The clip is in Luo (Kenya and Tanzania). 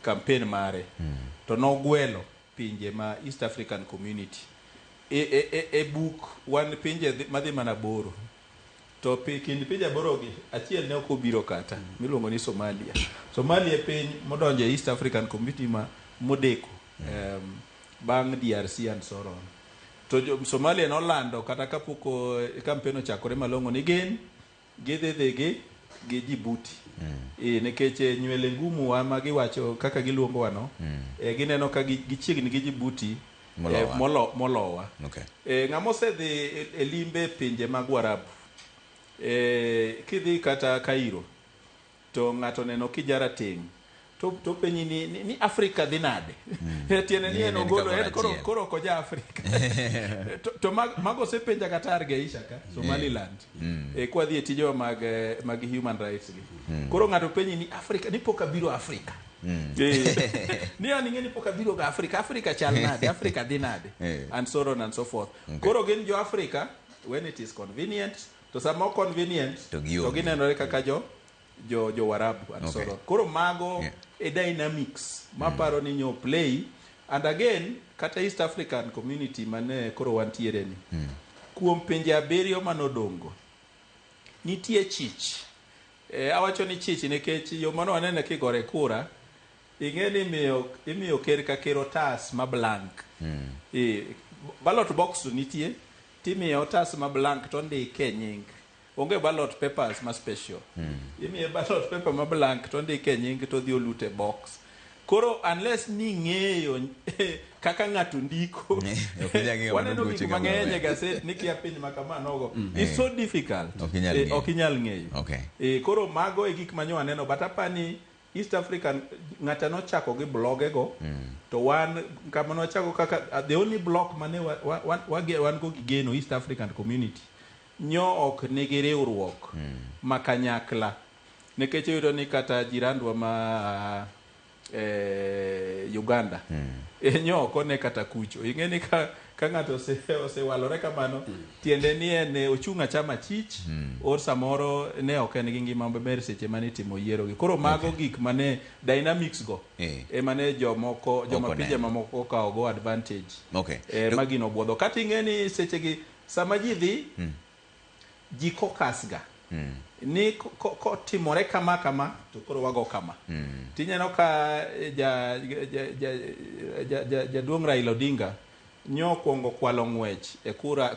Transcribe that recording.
campaign mare to nogwelo pinje ma East African Community e book wan pinje madhi mana boro to kind pinje boro gi achiel ne ok obiro kata miluongo ni Somalia e piny modonjo e East African Community ma modeko bang' DRC and so on. To Somalia nolando kata kapoko campaign ochakore malongo ni gidhi gi Djibouti nikech nywele ngumu wa ma giwacho kaka giluongo wano gineno ka gichiegni gi Djibouti molowa. Ng'ama osedhi e limbe pinje mag Warabu kidhi kata Cairo to ng'ato neno kijara ting to penyi ni Afrika dhi nade tiene ni en ogolo en koro koja Afrika to mago osepenja Qatar Geisha ka Somaliland kwa dhi tijo mag human rights gi koro ng'ato penyi ni Afrika ni poka biro Afrika ni ani ni poka biro ga Afrika chal nade Afrika dhi nade and so on and so forth. Koro gin jo Afrika when it is convenient to some more convenient to ginenore kaka jo Warabu and so on. Koro mago a dynamics maparo ni nyo play and again kata East African Community mane koro wantiere ni kuom pinje abiriyo manodongo nitie chich awacho ni chich nikech yo mano wanene kigore kura ing'eni imiyo ker ka ker otas ma blank ballot box nitie timiyo otas ma blank to ndike nying onge ballot papers ma special imiye ballot paper ma blank to ndike nying to dhi olute box. Koro unless ni ng'eyo kaka ng'ato ndiko waneno gik mang'eny e gaset ni kia piny makamanogo it's so difficult ok inyal ng'eyo koro mago e gik manyo waneno but apani East African ng'ata nochako gi blogego to wan kama nochako kaka the only blog mane wan go gigeno East African Community nyo ok nigi riwruok makanyakla nikech yudo ni kata jirandwa ma Uganda nyo ok ne kata kucho ing'eni ka ng'ato osewalore kamano tiende ni en ochunga chama chich or samoro ne ok en gi ngima maber seche mane timo yiero gi koro mago gik mane dynamics go mane joma pinje mamoko kawo go advantage magino buodho kata ing'eni seche gi sama ji dhi ji kokasga ni kotimore kama to koro wago kama tinyeno ka jaduong' Raila Odinga nyo kwongo kwalo ng'wech e kura